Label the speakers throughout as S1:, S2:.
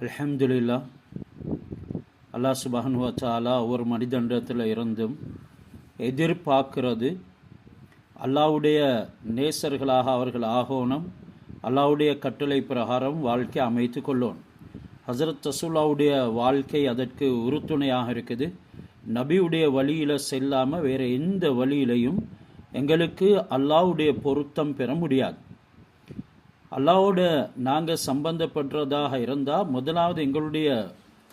S1: அல்ஹம்துலில்லாஹ். அல்லாஹ் சுப்ஹானஹு வ தஆலா ஒரு மனிதனிடத்தில் இருந்தும் எதிர்பார்க்கிறது அல்லாஹ்வுடைய நேசர்களாக அவர்கள் ஆகணும், அல்லாஹ்வுடைய கட்டளை பிரகாரம் வாழ்க்கை அமைத்து கொள்ளணும். ஹஸரத் ரசூலுல்லாஹ்வுடைய வாழ்க்கை அதற்கு உறுதுணையாக இருக்குது. நபியுடைய வழியில் செல்லாமல் வேறு எந்த வழியிலையும் எங்களுக்கு அல்லாஹ்வுடைய பொருத்தம் பெற முடியாது. அல்லாஹ்வோட நாங்கள் சம்பந்தப்படுறதாக இருந்தால் முதலாவது எங்களுடைய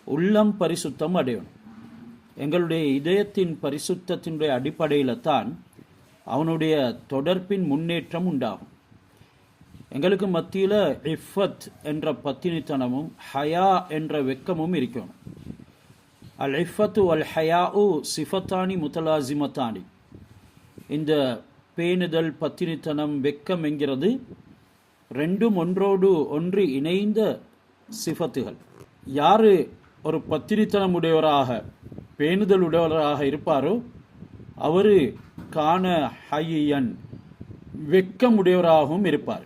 S1: உள்ளம் பரிசுத்தம் அடையணும். எங்களுடைய இதயத்தின் பரிசுத்தத்தினுடைய அடிப்படையில் தான் அவனுடைய தொடர்பின் முன்னேற்றம் உண்டாகும். எங்களுக்கு மத்தியில் இஃபத் என்ற பத்தினித்தனமும் ஹயா என்ற வெக்கமும் இருக்கணும். அல் இஃபத்து அல் ஹயாஉ சிஃபத்தானி முத்தலாசிமத்தானி. இந்த பேணுதல், பத்தினித்தனம், வெக்கம் என்கிறது ரெண்டும் ஒன்றோடு ஒன்று இணைந்த சிஃபத்துகள். யார் ஒரு பத்தினித்தனம் உடையவராக, பேணுதல் உடையவராக இருப்பாரோ அவர் கான ஹையன், வெக்கமுடையவராகவும் இருப்பார்.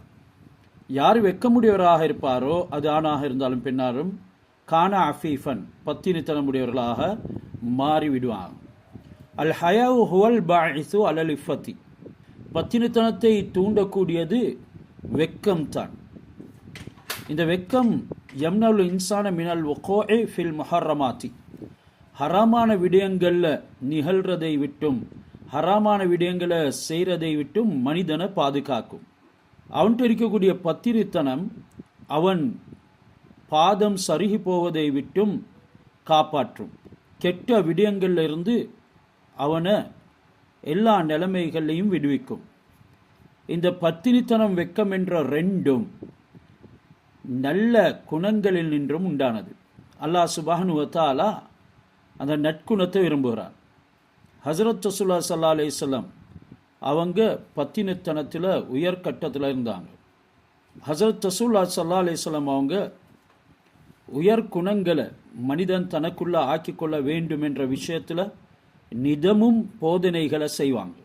S1: யார் வெக்கமுடையவராக இருப்பாரோ, அது ஆணாக இருந்தாலும் பெண்ணாரும், கான அஃபீஃபன், பத்தினித்தனமுடையவர்களாக மாறிவிடுவாங்க. அல் ஹயாவு ஹுவல் பாஇசு அலல் இஃபத்தி. பத்தினித்தனத்தை தூண்டக்கூடியது வெக்கம் தான். இந்த வெக்கம் யம்னல் இன்சான மினல் வகோஇ ஃபில் முஹர்ரமாத்தி. ஹராமான விடயங்களில் நிகழ்றதை விட்டும், ஹராமான விடயங்களை செய்கிறதை விட்டும் மனிதனை பாதுகாக்கும். அவன்கிட்ட இருக்கக்கூடிய பத்திரித்தனம் அவன் பாதம் சருகி போவதை விட்டும் காப்பாற்றும். கெட்ட விடயங்களில் இருந்து அவனை எல்லா நிலைமைகளையும் விடுவிக்கும். இந்த பத்தினித்தனம், வெக்கம் என்ற ரெண்டும் நல்ல குணங்களில் நின்றும் உண்டானது. அல்லாஹ் சுப்ஹானஹு வ தஆலா அந்த நற்குணத்தை விரும்புகிறார். ஹஸரத் ரசூலுல்லாஹி ஸல்லல்லாஹு அலைஹி வஸல்லம் அவங்க பத்தினித்தனத்தில் உயர்கட்டத்தில் இருந்தாங்க. ஹஸரத் ரசூலுல்லாஹி ஸல்லல்லாஹு அலைஹி வஸல்லம் அவங்க உயர் குணங்களை மனிதன் தனக்குள்ள ஆக்கிக்கொள்ள வேண்டும் என்ற விஷயத்தில் நிதமும் போதனைகளை செய்வாங்க.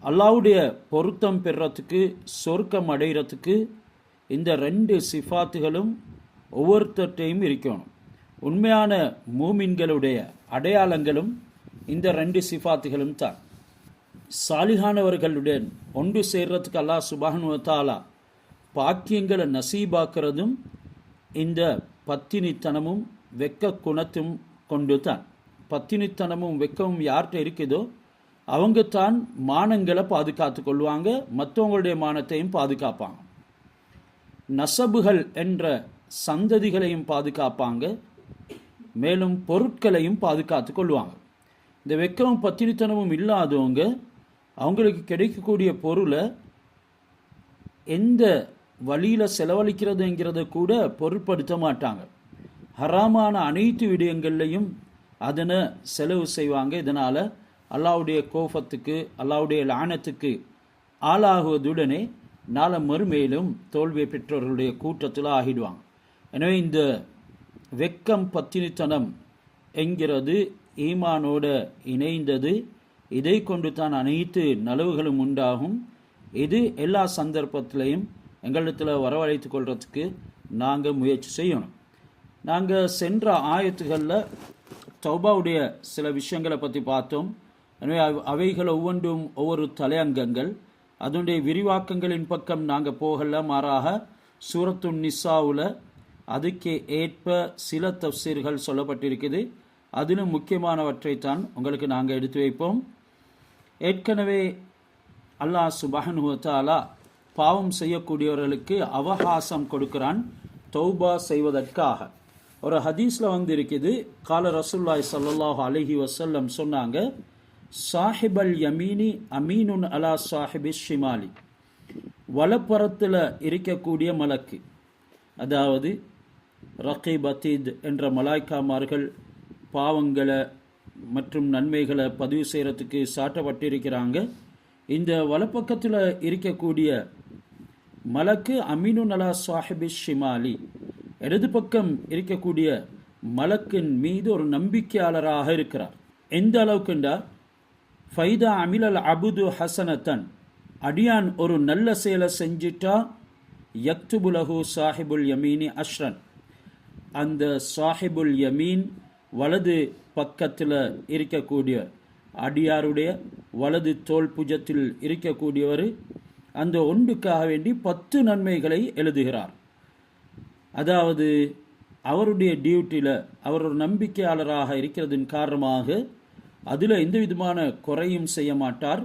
S1: அல்லாஹ்வுடைய பொருத்தம் பெறத்துக்கு, சொர்க்கம் அடைகிறதுக்கு இந்த ரெண்டு சிஃபாத்துகளும் ஒவ்வொருத்தையும் இருக்கணும். உண்மையான மூமின்களுடைய அடையாளங்களும் இந்த ரெண்டு சிஃபாத்துகளும் தான். சாலிஹானவர்களுடன் ஒன்று சேர்றதுக்கு அல்லாஹ் சுப்ஹானஹு வ தஆலா பாக்கியங்களை நசீபாக்குறதும் இந்த பத்தினித்தனமும் வெக்க குணத்தும் கொண்டு தான். பத்தினித்தனமும் வெக்கமும் யார்கிட்ட இருக்குதோ அவங்க தான் மானங்களை பாதுகாத்து கொள்வாங்க, மற்றவங்களுடைய மானத்தையும் பாதுகாப்பாங்க. நசபுகள் என்ற சந்ததிகளையும் பாதுகாப்பாங்க, மேலும் பொருட்களையும் பாதுகாத்து கொள்வாங்க. இந்த வெக்கமும் பத்தினித்தனமும் இல்லாதவங்க அவங்களுக்கு கிடைக்கக்கூடிய பொருளை எந்த வழியில் செலவழிக்கிறதுங்கிறத கூட பொருட்படுத்த மாட்டாங்க. ஹராமான அனைத்து விடயங்கள்லையும் அதனை செலவு செய்வாங்க. இதனால் அல்லாஹ்வுடைய கோபத்துக்கு, அல்லாஹ்வுடைய லானத்துக்கு ஆளாகுவதுடனே நாள மறுமையிலும் தோல்வியை பெற்றவர்களுடைய கூட்டத்தில் ஆகிடுவாங்க. எனவே இந்த வெக்கம், பத்தினித்தனம் என்கிறது ஈமானோட இணைந்தது. இதை கொண்டு தான் அனைத்து நலவுகளும் உண்டாகும். இது எல்லா சந்தர்ப்பத்திலையும் எங்களிடத்தில் வரவழைத்து கொள்றதுக்கு நாங்கள் முயற்சி செய்யணும். நாங்கள் சென்ற ஆயத்துகளில் தௌபாவுடைய சில விஷயங்களை பற்றி பார்த்தோம். எனவே அவைகள் ஒவ்வொன்றும் ஒவ்வொரு தலையங்கங்கள். அதனுடைய விரிவாக்கங்களின் பக்கம் நாங்கள் போகல, மாறாக சூரத்து நிசாவில் அதுக்கு ஏற்ப சில தஃசீர்கள் சொல்லப்பட்டிருக்குது. அதிலும் முக்கியமானவற்றைத்தான் உங்களுக்கு நாங்கள் எடுத்து வைப்போம். ஏற்கனவே அல்லாஹ் சுப்ஹானஹு வ தஆலா பாவம் செய்யக்கூடியவர்களுக்கு அவகாசம் கொடுக்கிறான் தௌபா செய்வதற்காக. ஒரு ஹதீஸில் வந்து இருக்குது, கால ரசூலுல்லாஹி ஸல்லல்லாஹு அலைஹி வஸல்லம் சொன்னாங்க, சாஹிபல் யமீனி அமீனுன் அலா சாஹிபி ஷிமாலி. வலப்புறத்தில் இருக்கக்கூடிய மலக்கு, அதாவது ரகீப் அதீத் என்ற மலாய்க்காமார்கள் பாவங்களை மற்றும் நன்மைகளை பதிவு செய்கிறதுக்கு சாட்டப்பட்டிருக்கிறாங்க. இந்த வலப்பக்கத்தில் இருக்கக்கூடிய மலக்கு அமீனுன் அலா சாஹிபி ஷிமாலி, இடது பக்கம் இருக்கக்கூடிய மலக்கின் மீது ஒரு நம்பிக்கையாளராக இருக்கிறார். எந்த அளவுக்குண்டா, ஃபைதா அமிலல் அபுது ஹசனத்தன், அடியான் ஒரு நல்ல செயலை செஞ்சிட்டா யக்துபுலஹு சாஹிபுல் யமீனி அஷ்ரன், அந்த சாஹிபுல் யமீன் வலது பக்கத்தில் இருக்கக்கூடிய அடியாருடைய வலது தோல் புஜத்தில் இருக்கக்கூடியவர் அந்த ஒன்றுக்காக வேண்டி 10 நன்மைகளை எழுதுகிறார். அதாவது அவருடைய டியூட்டியில் அவர் ஒரு நம்பிக்கையாளராக இருக்கிறதின் காரணமாக அதில் எந்த விதமான குறையும் செய்ய மாட்டார்.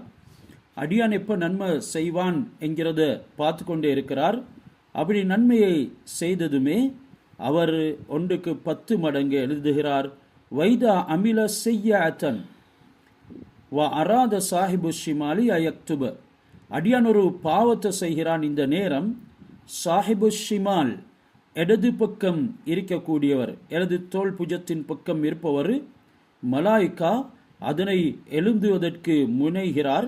S1: அடியான் எப்போ நன்மை செய்வான் என்கிறத பார்த்து கொண்டே இருக்கிறார். அப்படி நன்மையை செய்ததுமே அவர் ஒன்றுக்கு 10 மடங்கு எழுதுகிறார். வைதா அமில செய்யாத்தன் வ அராத சாஹிபு ஷிமாலி அயக்துப. அடியான் ஒரு பாவத்தை செய்கிறான். இந்த நேரம் சாஹிபு ஷிமால் இடது பக்கம் இருக்கக்கூடியவர், இடது தோல் புஜத்தின் பக்கம் இருப்பவர் மலாய்க்கா அதனை எழுதுவதற்கு முனைகிறார்.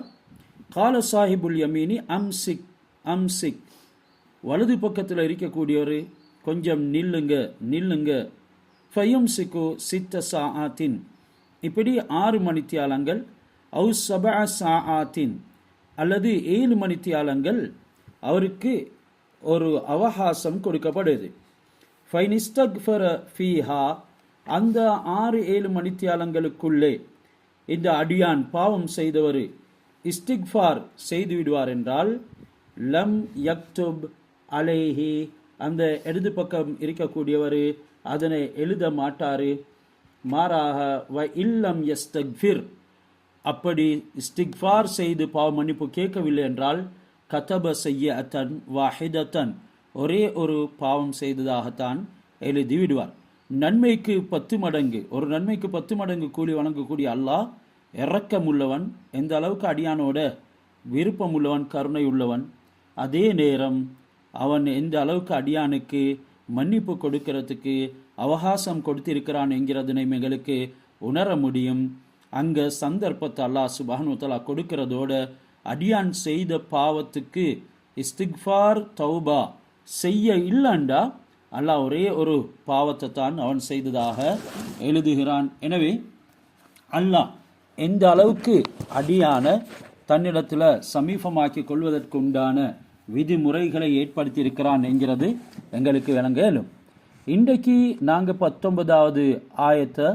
S1: கால சாஹிபுல் யமீனி அம்சிக் அம்சிக். வலது பக்கத்தில் இருக்கக்கூடியவர் கொஞ்சம் நில்லுங்க நில்லுங்க. ஃபயம் சிக்கு சித்த சாஆத்தின். இப்படி 6 மணித்தியாலங்கள் அவு சபா சாஆத்தின் அல்லது 7 மணித்தியாலங்கள் அவருக்கு ஒரு அவகாசம் கொடுக்கப்படுது. ஃபைனிஸ்தக்ஃபர ஃபீஹா. அந்த 6-7 மணித்தியாலங்களுக்குள்ளே இந்த அடியான் பாவம் செய்தவர் இஸ்திக்ஃபார் செய்து விடுவார் என்றால் லம் யக்துப் அலைஹி. அந்த இடது பக்கம் இருக்கக்கூடியவர் அதனை எழுத மாட்டார். மாறாக வ இல்லம் யஸ்தக்ஃபிர். அப்படி இஸ்திக்ஃபார் செய்து பாவ மன்னிப்பு கேட்கவில்லை என்றால் கதப செய்யத்தன் வாஹிதத்தன், ஒரே ஒரு பாவம் செய்ததாகத்தான் எழுதி விடுவார். நன்மைக்கு 10 மடங்கு, ஒரு நன்மைக்கு 10 மடங்கு கூலி வழங்கக்கூடிய அல்லாஹ் இரக்கம் உள்ளவன். எந்த அளவுக்கு அடியானோட விருப்பம் உள்ளவன், கருணை உள்ளவன். அதே நேரம் அவன் எந்த அளவுக்கு அடியானுக்கு மன்னிப்பு கொடுக்கிறதுக்கு அவகாசம் கொடுத்திருக்கிறான் என்கிறதனை எங்களுக்கு உணர முடியும். அங்கே சந்தர்ப்பத்தை அல்லாஹ் சுப்ஹானஹு வ தஆலா கொடுக்கிறதோட அடியான் செய்த பாவத்துக்கு இஸ்திக்ஃபார் தௌபா செய்ய இல்லைண்டா அல்லாஹ் ஒரே ஒரு பாவத்தை தான் அவன் செய்ததாக எழுதுகிறான். எனவே அல்லாஹ் எந்த அளவுக்கு அடியான தன்னிடத்தில் சமீபமாக்கி கொள்வதற்கு உண்டான விதிமுறைகளை ஏற்படுத்தி இருக்கிறான் என்கிறது எங்களுக்கு விளங்க இயலும். இன்றைக்கு நாங்கள் 19வது ஆயத்தை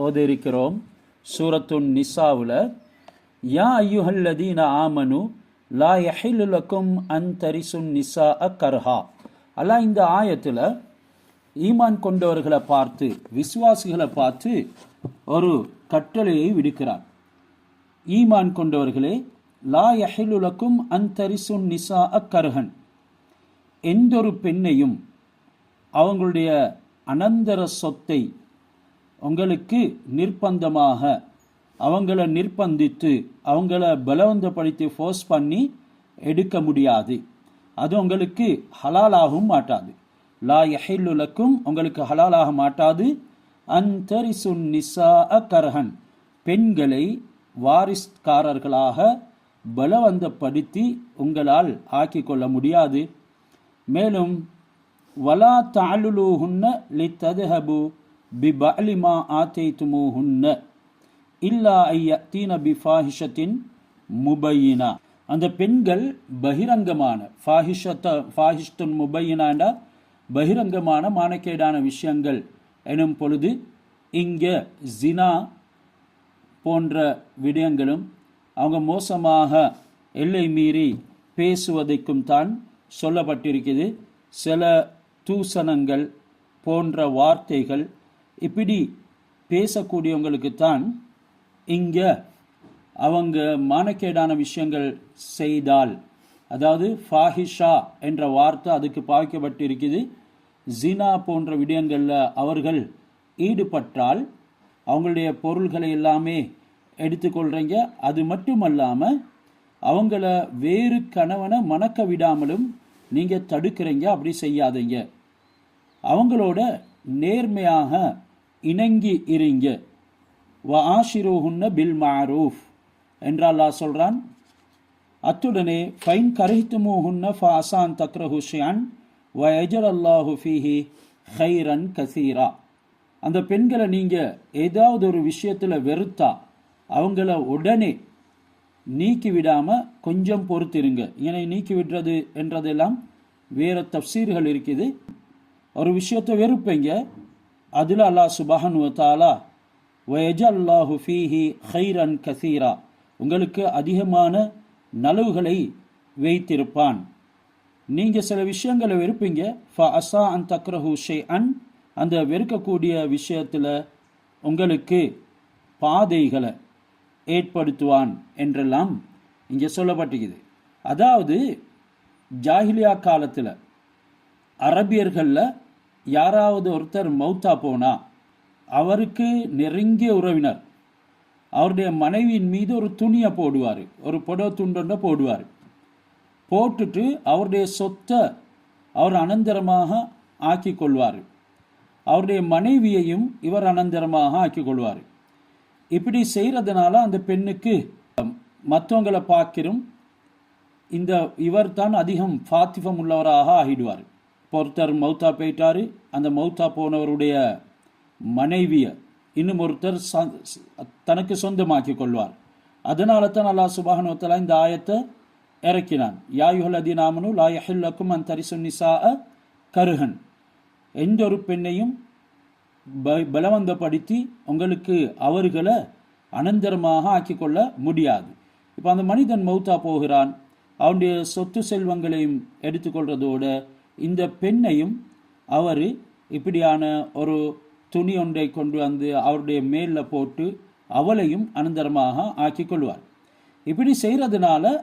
S1: ஓத இருக்கிறோம். சூரத்துன் நிசாவில் யா ஐயுஹல்லதீன ஆமனு லா யஹில்லு லக்கும் அன் தரிசுன் நிசா கர்ஹா. அல்லாஹ் இந்த ஆயத்தில் ஈமான் கொண்டவர்களை பார்த்து, விசுவாசிகளை பார்த்து ஒரு கட்டளையை விடுக்கிறார். ஈமான் கொண்டவர்களே, லா யஹில்லு லக்கும் அன் தரிசுன் நிசா கர்ஹன். எந்தொரு பெண்ணையும் அவங்களுடைய அனந்தர சொத்தை உங்களுக்கு நிர்பந்தமாக அவங்கள நிர்பந்தித்து அவங்கள பலவந்தப்படுத்தி ஃபோர்ஸ் பண்ணி எடுக்க முடியாது. அது உங்களுக்கு ஹலாலாகவும் மாட்டாது. லா யஹில்லு லக்கும், உங்களுக்கு ஹலாலாக மாட்டாது. அன்தரிசுன் நிசா கர்ஹன், பெண்களை வாரிஸ்காரர்களாக பலவந்தப்படுத்தி உங்களால் ஆக்கிக் கொள்ள முடியாது. மேலும் வலா தஅலுலுஹுன்ன லிதத்ஹபு பிபஅலி மா ஆதைதுமுஹுன்ன இல்லா ஐயத்தீன பிஃபாஹிஷத்தின் முபையினா. அந்த பெண்கள் பகிரங்கமான ஃபாஹிஷ்துன் முபையினாண்டா பகிரங்கமான மானக்கேடான விஷயங்கள் எனும் பொழுது இங்கே ஜினா போன்ற விடயங்களும் அவங்க மோசமாக எல்லை மீறி பேசுவதற்கும் தான் சொல்லப்பட்டிருக்குது. சில தூசணங்கள் போன்ற வார்த்தைகள் இப்படி பேசக்கூடியவங்களுக்கு தான் இங்கே அவங்க மானக்கேடான விஷயங்கள் செய்தால், அதாவது ஃபாஹிஷா என்ற வார்த்தை அதுக்கு பாய்க்கப்பட்டிருக்குது. ஜினா போன்ற விடயங்களில் அவர்கள் ஈடுபட்டால் அவங்களுடைய பொருள்களை எல்லாமே எடுத்துக்கொள்கிறீங்க. அது மட்டுமல்லாமல் அவங்கள வேறு கணவனை மணக்க விடாமலும் நீங்கள் தடுக்கிறீங்க. அப்படி செய்யாதீங்க. அவங்களோட நேர்மையாக இணங்கி இருங்க. வ ஆஷிரோஹுன்ன பில் மாரூஃப் என்று அல்லாஹ் சொல்கிறான். அத்துடனே ஃபைன் கரைத்துமோஹுன்ன ஃபாசான் தக்ரஹு ஷியான் வ எஜர் அல்லாஹு ஃபீஹி ஹைரன் கசீரா. அந்த பெண்களை நீங்கள் ஏதாவது ஒரு விஷயத்தில் வெறுத்தா அவங்கள உடனே நீக்கி விடாமல் கொஞ்சம் பொறுத்திருங்க. ஏன்னா நீக்கி விடுறது என்றதெல்லாம் வேறு தப்சீர்கள் இருக்குது. ஒரு விஷயத்தை வெறுப்பீங்க, அதில் அல்லாஹ் சுப்ஹானஹு வ தஆலா வயஜல்லாஹு ஃபீஹி கைரன் கசீரா, உங்களுக்கு அதிகமான நலவுகளை வைத்திருப்பான். நீங்கள் சில விஷயங்களை வெறுப்பீங்க, ஃபஅஸா அன் தக்ரஹு ஷைஅன், அந்த வெறுக்கக்கூடிய விஷயத்தில் உங்களுக்கு பாதைகளை ஏற்படுத்துவான் என்றெல்லாம் இங்கே சொல்லப்பட்டிருக்குது. அதாவது ஜாஹிலியா காலத்தில் அரபியர்களில் யாராவது ஒருத்தர் மௌத்தா போனால் அவருக்கு நெருங்கிய உறவினர் அவருடைய மனைவியின் மீது ஒரு துணியை போடுவார், ஒரு புடவை துண்டொன்றை போடுவார். போட்டுட்டு அவருடைய சொத்தை அவர் அனந்தரமாக ஆக்கி கொள்வார். அவருடைய மனைவியையும் இவர் அனந்தரமாக ஆக்கி கொள்வார். இப்படி செய்கிறதுனால அந்த பெண்ணுக்கு மற்றவங்களை பார்க்கிறோம் இவர் தான் அதிகம் ஃபாத்திஃபம் உள்ளவராக ஆகிடுவார். ஒருத்தர் மௌத்தா போயிட்டாரு, அந்த மௌத்தா போனவருடைய மனைவியை இன்னும் ஒருத்தர் தனக்கு சொந்தமாக்கி கொள்வார். அதனால தான் அல்லாஹ் சுப்ஹானஹு வ தஆலா இந்த ஆயத்தை இறக்கினான். யா அய்யுஹல்லதீன ஆமனூ லா யஹில்லு லக்கும் அன் தரிசுன் நிஸாஅ கர்ஹன், எந்த ஒரு பெண்ணையும் பலவந்தப்படுத்தி உங்களுக்கு அவர்களை அனந்தரமாக ஆக்கிக்கொள்ள முடியாது. இப்போ அந்த மனிதன் மௌத்தா போகிறான், அவனுடைய சொத்து செல்வங்களையும் எடுத்துக்கொள்றதோடு இந்த பெண்ணையும் அவர் இப்படியான ஒரு துணி ஒன்றை கொண்டு வந்து அவருடைய மேலில் போட்டு அவளையும் அனந்தரமாக ஆக்கி கொள்வார். இப்படி செய்கிறதுனால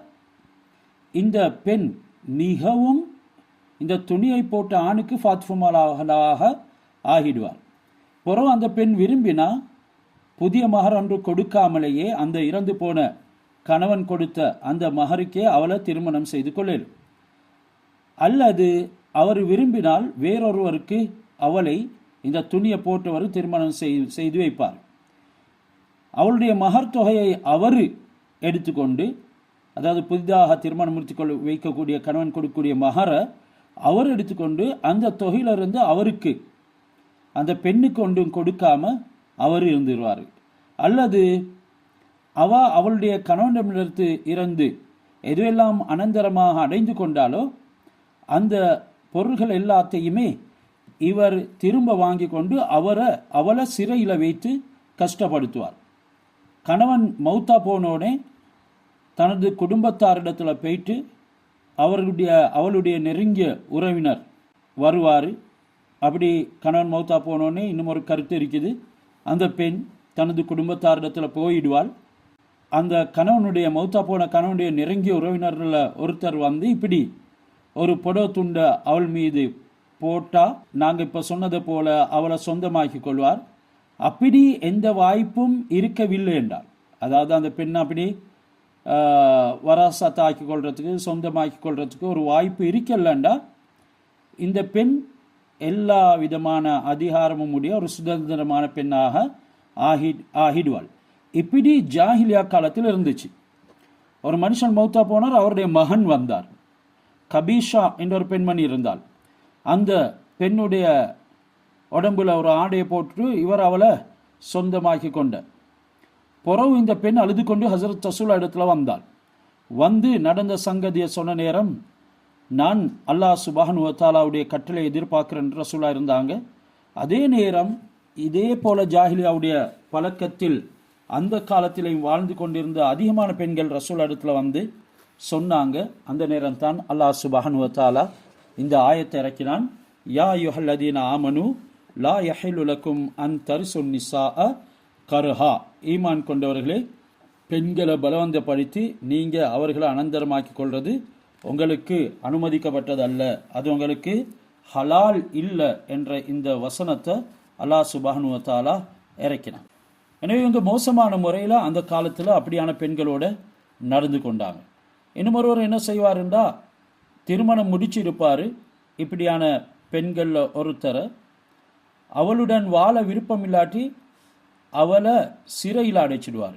S1: இந்த பெண் மிகவும் இந்த துணியை போட்ட ஆணுக்கு ஃபாத்திஃபுமாலாக ஆகிடுவார். பிறகு அந்த பெண் விரும்பினா புதிய மகர் ஒன்று கொடுக்காமலேயே அந்த இறந்து போன கணவன் கொடுத்த அந்த மகருக்கே அவளை திருமணம் செய்து கொள்ளலும். அல்லது அவர் விரும்பினால் வேறொருவருக்கு அவளை இந்த துணியை போட்டவர் திருமணம் செய்து வைப்பார். அவளுடைய மகர் தொகையை அவர் எடுத்துக்கொண்டு, அதாவது புதிதாக திருமணம் முடித்து வைக்கக்கூடிய கணவன் கொடுக்கக்கூடிய மகரை அவர் எடுத்துக்கொண்டு அந்த தொகையிலிருந்து அவருக்கு அந்த பெண்ணுக்கு ஒன்றும் கொடுக்காம அவர் இருந்துருவார். அல்லது அவளுடைய கணவனிடமிருந்து இறந்து எதுவெல்லாம் அனந்தரமாக அடைந்து கொண்டாலோ அந்த பொருள்கள் எல்லாத்தையுமே இவர் திரும்ப வாங்கி கொண்டு அவளை சிறையில் வைத்து கஷ்டப்படுத்துவார். கணவன் மௌத்தா போனோடனே தனது குடும்பத்தாரிடத்தில் போயிட்டு அவளுடைய நெருங்கிய உறவினர் வருவார். அப்படி கணவன் மௌத்தா போனோடனே இன்னும் ஒரு கருத்து இருக்குது, அந்த பெண் தனது குடும்பத்தாரிடத்தில் போயிடுவாள். அந்த கணவனுடைய மௌத்தா போன கணவனுடைய நெருங்கிய உறவினரில் ஒருத்தர் வந்து இப்படி ஒரு புடவை துண்டை அவள் மீது போட்டால் நாங்கள் இப்போ சொன்னதை போல அவளை சொந்தமாக்கி கொள்வார். அப்படி எந்த வாய்ப்பும் இருக்கவில்லை என்றால், அதாவது அந்த பெண் அப்படி வராசத்தை ஆக்கி கொள்றதுக்கு சொந்தமாக்கி கொள்றதுக்கு ஒரு வாய்ப்பு இருக்கலண்டா இந்த பெண் எல்லா விதமான அதிகாரமும் உடைய ஒரு சுதந்திரமான பெண்ணாக ஆகிடுவாள். இப்படி ஜாஹிலியா காலத்தில் இருந்துச்சு. ஒரு மனுஷன் மௌத்தா போனார், அவருடைய மகன் வந்தார். கபீஷா என்ற ஒரு பெண்மணி இருந்தால் அந்த பெண்ணுடைய உடம்புல ஒரு ஆடையை போட்டு இவர் அவளை சொந்தமாக்கி கொண்ட பிறகு இந்த பெண் அழுது கொண்டு ஹசரத் ரசூலா இடத்துல வந்தாள். வந்து நடந்த சங்கதியை சொன்ன நேரம், நான் அல்லாஹ் சுப்ஹானஹு வ தஆலாவுடைய கட்டளை எதிர்பார்க்கிறேன் ரசூலா இருந்தாங்க. அதே நேரம் இதே போல ஜாஹிலியாவுடைய பழக்கத்தில் அந்த காலத்திலையும் வாழ்ந்து கொண்டிருந்த அதிகமான பெண்கள் ரசூலா இடத்துல வந்து சொன்னாங்க. அந்த நேரம் தான் அல்லாஹ் சுப்ஹானஹு வ தஆலா இந்த ஆயத்தை இறக்கினான். யா அய்யுஹல்லதீன ஆமனு லா யஹில்லு லக்கும் அன் தரிசுன் நிஸாஅ கர்ஹா, ஈமான் கொண்டவர்களே, பெண்களை பலவந்தப்படுத்தி நீங்கள் அவர்களை அனந்தரமாக்கி கொள்வது உங்களுக்கு அனுமதிக்கப்பட்டது அல்ல, அது உங்களுக்கு ஹலால் இல்லை என்ற இந்த வசனத்தை அல்லாஹ் சுப்ஹானஹு வ தஆலா இறக்கினான். எனவே இவங்க மோசமான முறையில் அந்த காலத்தில் அப்படியான பெண்களோட நடந்து கொண்டாங்க. இன்னும் ஒருவர் என்ன செய்வாருண்டா, திருமணம் முடிச்சிருப்பார், இப்படியான பெண்களில் ஒருத்தரை அவளுடன் வாழ விருப்பம் இல்லாட்டி அவளை சிறையில் அடைச்சிடுவார்.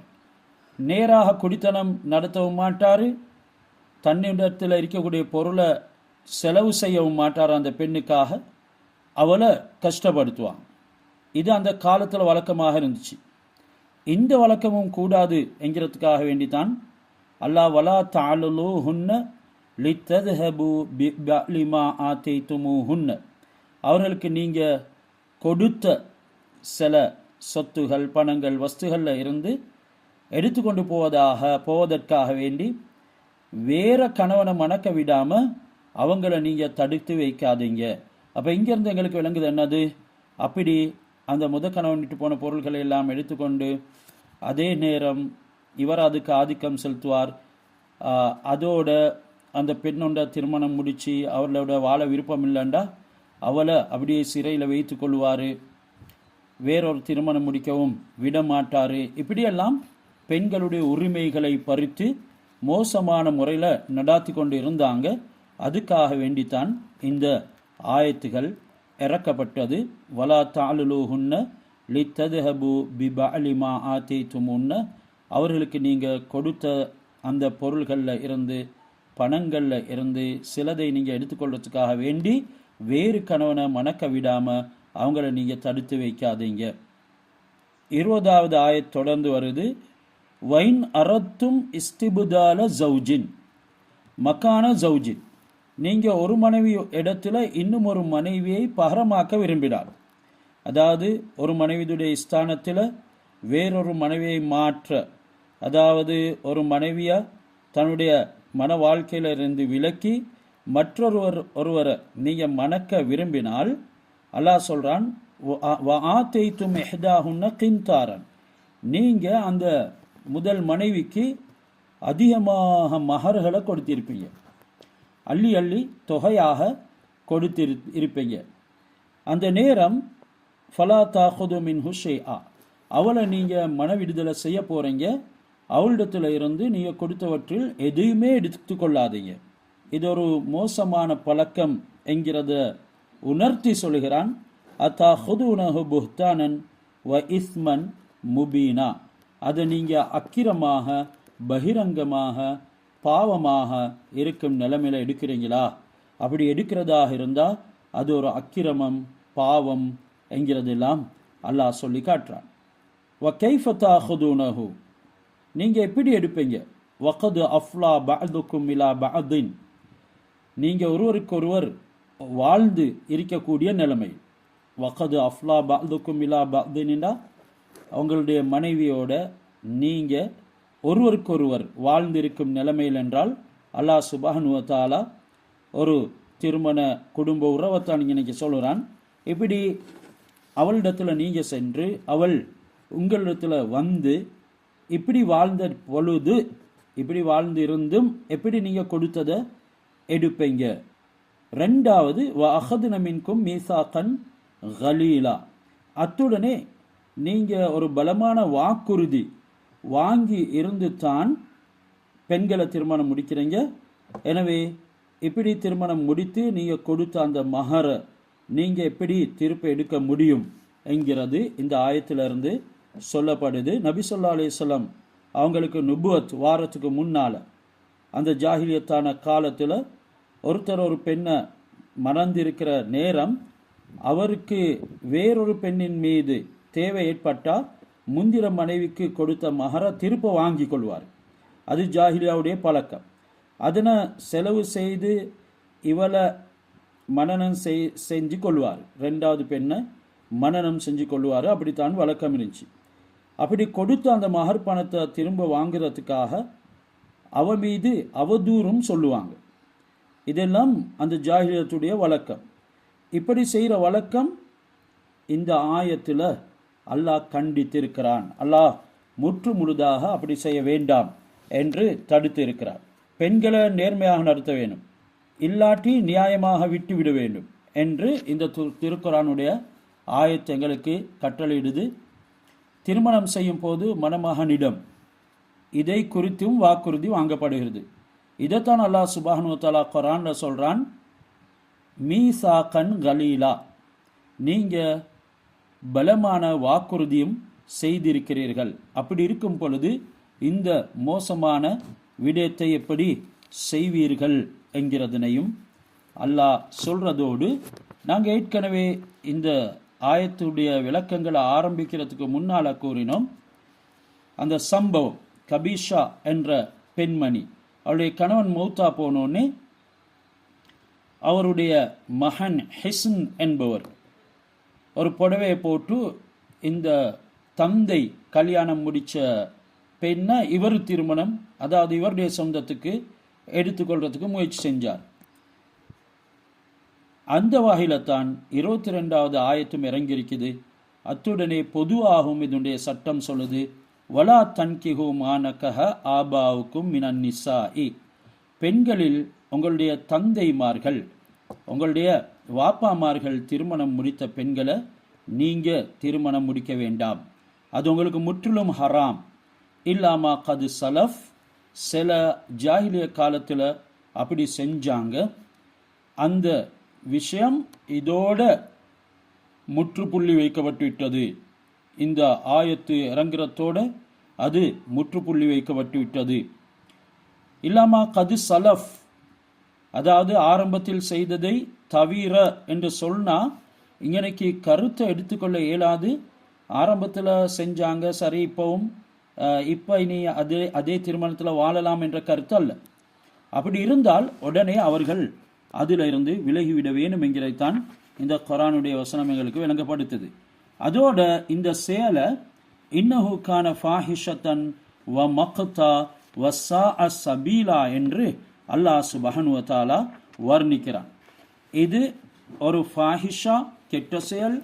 S1: நேராக குடித்தனம் நடத்தவும் மாட்டார், தன்னிடத்தில் இருக்கக்கூடிய பொருளை செலவு செய்யவும் மாட்டார். அந்த பெண்ணுக்காக அவளை கஷ்டப்படுத்துவாங்க. இது அந்த காலத்தில் வழக்கமாக இருந்துச்சு. இந்த வழக்கமும் கூடாது என்கிறதுக்காக வேண்டித்தான் அல்லாஹ் வலா தஅலுஹுன்ன லித்தத்ஹபு பிலிமா ஆதைதுமுஹுன்ன, அவர்களுக்கு நீங்கள் கொடுத்த சில சொத்துகள், பணங்கள், வஸ்துகளில் இருந்து எடுத்துக்கொண்டு போவதற்காக வேண்டி வேற கணவனை மணக்க விடாமல் அவங்கள நீங்கள் தடுத்து வைக்காதீங்க. அப்போ இங்கேருந்து எங்களுக்கு விளங்குது என்னது, அப்படி அந்த கணவன் விட்டு போன பொருள்களை எல்லாம் எடுத்துக்கொண்டு அதே நேரம் இவர் அதுக்கு ஆதிக்கம் செலுத்துவார். அதோட அந்த பெண்ணோட திருமணம் முடித்து அவர்களோட வாழ விருப்பம் இல்லைண்டா அவளை அப்படியே சிறையில் வைத்து கொள்வார், வேறொரு திருமணம் முடிக்கவும் விட மாட்டார். இப்படியெல்லாம் பெண்களுடைய உரிமைகளை பறித்து மோசமான முறையில் நடாத்தி கொண்டு இருந்தாங்க. அதுக்காக வேண்டித்தான் இந்த ஆயத்துகள் இறக்கப்பட்டது. வலா தாலுலுஹுன்ன லித்ததுஹபு பிபஅலிமா ஆதைதுமுன்ன, அவர்களுக்கு நீங்கள் கொடுத்த அந்த பொருள்களில் இருந்து, பணங்களில் இருந்து சிலதை நீங்கள் எடுத்துக்கொள்றதுக்காக வேண்டி வேறு கணவனை மணக்க விடாமல் அவங்கள நீங்கள் தடுத்து வைக்காதீங்க. 20வது ஆயத் தொடர்ந்து வருது. வைன் அரத்தும் இஸ்திபுதால ஜவுஜின் மக்கான ஜவுஜின், நீங்கள் ஒரு மனைவி இடத்துல இன்னும் ஒரு மனைவியை பகரமாக்க விரும்பினார், அதாவது ஒரு மனைவியுடைய ஸ்தானத்தில் வேறொரு மனைவியை மாற்ற, அதாவது ஒரு மனைவியை தன்னுடைய மன வாழ்க்கையிலிருந்து விலக்கி ஒருவரை நீங்கள் மணக்க விரும்பினால் அல்லாஹ் சொல்கிறான், வஆதைதும் இஹ்தாஹுன்ன கின்தாரன், நீங்கள் அந்த முதல் மனைவிக்கு அதிகமாக மகர்களை கொடுத்திருப்பீங்க, அள்ளி அள்ளி தொகையாக கொடுத்திருப்பீங்க. அந்த நேரம் ஃபலா தாஹுது மின்ஹு ஷைஆ, அவளை நீங்கள் மனவிடுதலை செய்ய போகிறீங்க, அவளிடத்தில் இருந்து நீங்கள் கொடுத்தவற்றில் எதையுமே எடுத்துக்கொள்ளாதீங்க. இது ஒரு மோசமான பழக்கம் என்கிறத உணர்த்தி சொல்கிறான். அத்தாஹுதுனஹு புஹ்தானன் வ இஸ்மன் முபீனா, அதை நீங்கள் அக்கிரமாக பகிரங்கமாக பாவமாக இருக்கும் நிலைமையில் எடுக்கிறீங்களா? அப்படி எடுக்கிறதாக இருந்தால் அது ஒரு அக்கிரமம், பாவம் என்கிறதெல்லாம் அல்லாஹ் சொல்லி காட்டுறான். வ கைஃப தாஹுதுனஹு, நீங்கள் எப்படி எடுப்பீங்க? வகது அஃப்லா பஅதுக்கும் இலா பஅதின், நீங்கள் ஒருவருக்கொருவர் வாழ்ந்து இருக்கக்கூடிய நிலைமை. வகது அஃப்லா பஅதுக்கும் இலா பஅதின்னா அவங்களுடைய மனைவியோட நீங்கள் ஒருவருக்கொருவர் வாழ்ந்திருக்கும் நிலைமையில் என்றால் அல்லாஹ் சுப்ஹானஹு வ தஆலா ஒரு திருமண குடும்ப உறவைத்தான் இன்னைக்கு சொல்கிறான். இப்படி அவளிடத்தில் நீங்கள் சென்று அவள் உங்களிடத்தில் வந்து இப்படி வாழ்ந்த பொழுது, இப்படி வாழ்ந்து இருந்தும் எப்படி நீங்கள் கொடுத்ததை எடுப்பீங்க? ரெண்டாவது வஅஹதுன மின்கும் மீசாக்கன் கலீலா, அத்துடனே நீங்கள் ஒரு பலமான வாக்குறுதி வாங்கி இருந்து தான் பெண்களை திருமணம் முடிக்கிறீங்க. எனவே இப்படி திருமணம் முடித்து நீங்கள் கொடுத்த அந்த மகரை நீங்கள் எப்படி திருப்ப எடுக்க முடியும் என்கிறது இந்த ஆயத்திலிருந்து சொல்லப்படுது. நபி ஸல்லல்லாஹு அலைஹி வஸல்லம் அவங்களுக்கு நுபுவத் வாரத்துக்கு முன்னால் அந்த ஜாஹிலியத்தான காலத்தில் ஒருத்தர் ஒரு பெண்ணை மணந்திருக்கிற நேரம் அவருக்கு வேறொரு பெண்ணின் மீது தேவை ஏற்பட்டால் முந்திர மனைவிக்கு கொடுத்த மகரை திருப்ப வாங்கி கொள்வார். அது ஜாஹிலியாவுடைய பழக்கம். அதனை செலவு செய்து இவளை மனனம் செஞ்சு கொள்வார், ரெண்டாவது பெண்ணை மனனம் செஞ்சு கொள்வார். அப்படித்தான் வழக்கம் இருந்துச்சு. அப்படி கொடுத்த அந்த மகர் பணத்தை திரும்ப வாங்குறதுக்காக அவ மீது அவதூறும் சொல்லுவாங்க. இதெல்லாம் அந்த ஜாஹிலியத்துடைய வழக்கம். இப்படி செய்கிற வழக்கம் இந்த ஆயத்தில் அல்லாஹ் கண்டித்திருக்கிறான். அல்லாஹ் முற்று முழுதாக அப்படி செய்ய வேண்டாம் என்று தடுத்து இருக்கிறார். பெண்களை நேர்மையாக நடத்த வேண்டும், இல்லாட்டி நியாயமாக விட்டுவிட வேண்டும் என்று இந்த திருக்குரானுடைய ஆயத்து எங்களுக்கு கட்டளையிடுது. திருமணம் செய்யும் போது மணமகனிடம் இதை குறித்தும் வாக்குறுதி வாங்கப்படுகிறது. இதைத்தான் அல்லாஹ் சுப்ஹானஹு வ தஆலா குர்ஆன்ல சொல்றான், மீசாக்கன் கலீலா, நீங்கள் பலமான வாக்குறுதியும் செய்திருக்கிறீர்கள். அப்படி இருக்கும் பொழுது இந்த மோசமான விடயத்தை எப்படி செய்வீர்கள் என்கிறதனையும் அல்லாஹ் சொல்றதோடு, நாங்கள் ஏற்கனவே இந்த ஆயத்துடைய விளக்கங்களை ஆரம்பிக்கிறதுக்கு முன்னால் கூறினோம். அந்த சம்பவம், கபீஷா என்ற பெண்மணி, அவருடைய கணவன் மௌத்தா போனோன்னே அவருடைய மகன் ஹிஸ்ன் என்பவர் ஒரு புடவையை போட்டு இந்த தந்தை கல்யாணம் முடித்த பெண்ணை இவர் திருமணம், அதாவது இவருடைய சொந்தத்துக்கு எடுத்துக்கொள்றதுக்கு முயற்சி செஞ்சார். அந்த வகையில தான் 22வது ஆயத்தும் இறங்கியிருக்குது. அத்துடனே பொதுவாகவும் இதனுடைய சட்டம் சொல்லுது, வலா தன்கிஹு மானகஹ ஆபாவுக்கும் மினன் நிசாஇ, பெண்களில் உங்களுடைய தந்தைமார்கள், உங்களுடைய வாப்பாமார்கள் திருமணம் முடித்த பெண்களை நீங்க திருமணம் முடிக்க வேண்டாம், அது உங்களுக்கு முற்றிலும் ஹராம். இல்லாமா கது சலஃப், சில ஜாஹிலிய காலத்தில் அப்படி செஞ்சாங்க. அந்த விஷயம் இதோட முற்றுப்புள்ளி வைக்கப்பட்டு விட்டது. இந்த ஆயத்து இறங்குறதோட அது முற்றுப்புள்ளி வைக்கப்பட்டு விட்டது. இல்லாமா கது சலஃப், அதாவது ஆரம்பத்தில் செய்ததை தவிர என்று சொன்னா இங்கனைக்கு கருத்தை எடுத்துக்கொள்ள இயலாது. ஆரம்பத்தில் செஞ்சாங்க சரி, இப்பவும் இப்போ இனி அதே திருமணத்தில் வாழலாம் என்ற கருத்து அல்ல. அப்படி இருந்தால் உடனே அவர்கள் அதிலிருந்து விலகிவிட வேண்டும் என்கிறதைத்தான் இந்த குர்ஆனுடைய வசனம் எங்களுக்கு விளங்கப்படுத்துது. அதோட இந்த செயலை இன்னஹு கான ஃபாஹிஷத்தன் வ மக்தா வ ஸாஅ சபீலா என்று அல்லாஹ் சுப்ஹானஹு வ தஆலா வர்ணிக்கிறான். இது ஒரு ஃபாஹிஷா, கெட்ட செயல்,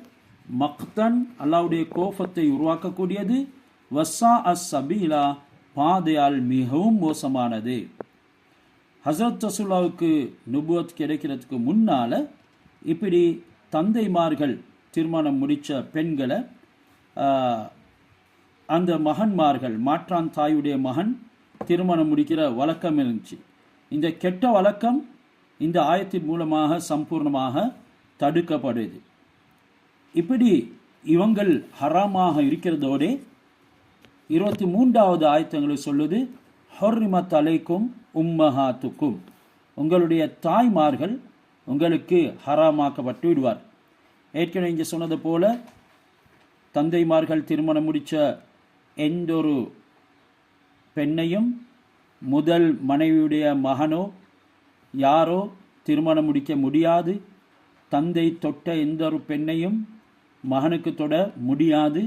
S1: மக்தன் அல்லாஹ்வுடைய கோபத்தை உருவாக்கக்கூடியது, வஸாஅ சபீலா பாதையால் மிகவும் மோசமானது. ஹஸரத் ரசூலுல்லாஹ்வுக்கு நுபுவத் கிடைக்கிறதுக்கு முன்னால இப்படி தந்தைமார்கள் திருமணம் முடித்த பெண்களை அந்த மகன்மார்கள், மாற்றான் தாயுடைய மகன் திருமணம் முடிக்கிற வழக்கம் இருந்துச்சு. இந்த கெட்ட வழக்கம் இந்த ஆயத்தின் மூலமாக சம்பூர்ணமாக தடுக்கப்படுது. இப்படி இவங்கள் ஹராமாக இருக்கிறதோட 23வது ஆயத்தங்களை சொல்லுது, ஹர்ரிமத் அலைக்கும் உம்மஹாத்துக்கும், உங்களுடைய தாய்மார்கள் உங்களுக்கு ஹராமாக்கப்பட்டு விடுவார். ஏற்கனவே இங்கே சொன்னது போல தந்தைமார்கள் திருமணம் முடித்த எந்த ஒரு பெண்ணையும் முதல் மனைவியுடைய மகனோ யாரோ திருமணம் முடிக்க முடியாது. தந்தை தொட்ட எந்த ஒரு பெண்ணையும் மகனுக்கு தொட முடியாது.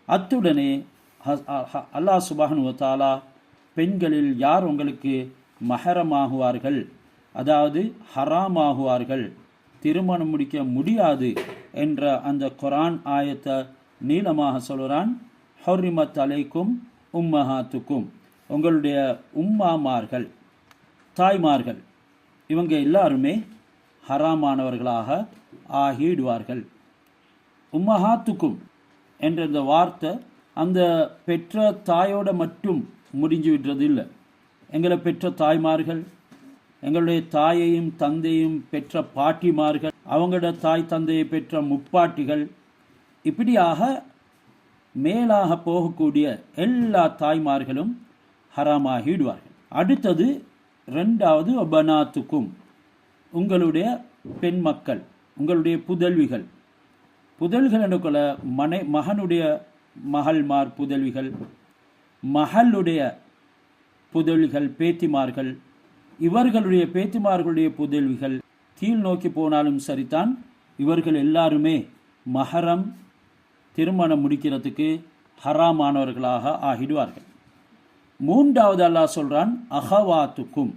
S1: அத்துடனே அல்லாஹ் சுப்ஹானஹு வ தஆலா பெண்களில் யார் உங்களுக்கு மஹரமாகுவார்கள், அதாவது ஹராமாகுவார்கள், திருமணம் முடிக்க முடியாது என்ற அந்த குர்ஆன் ஆயத்தை நீளமாக சொல்கிறான். ஹர்ரிமத் அலைக்கும் உம்மஹாத்துக்கும், உங்களுடைய உம்மாமார்கள், தாய்மார்கள், இவங்க எல்லாருமே ஹராமானவர்களாக ஆகிடுவார்கள். உம்மஹாத்துக்கும் என்ற இந்த வார்த்தை அந்த பெற்ற தாயோட மட்டும் முடிஞ்சு விடுறது இல்லை. எங்களை பெற்ற தாய்மார்கள், எங்களுடைய தாயையும் தந்தையும் பெற்ற பாட்டிமார்கள், அவங்களோட தாய் தந்தையை பெற்ற முப்பாட்டிகள், இப்படியாக மேலாக போகக்கூடிய எல்லா தாய்மார்களும் ஹராமாகிடுவார்கள். அடுத்தது 2வது பனாத்துக்கும், உங்களுடைய பெண் மக்கள், உங்களுடைய புதல்விகள். புதல்கள் எனக்குள்ள மகனுடைய மகள்மார் புதல்விகள், மகளுடைய புதல்விகள் பேத்திமார்கள், இவர்களுடைய பேத்திமார்களுடைய புதல்விகள் கீழ் நோக்கி போனாலும் சரிதான், இவர்கள் எல்லாருமே மஹரம் திருமணம் முடிக்கிறதுக்கு ஹராமானவர்களாக ஆகிடுவார்கள். 3வது அல்லாஹ் சொல்றான், அஹவாத்துக்கும்,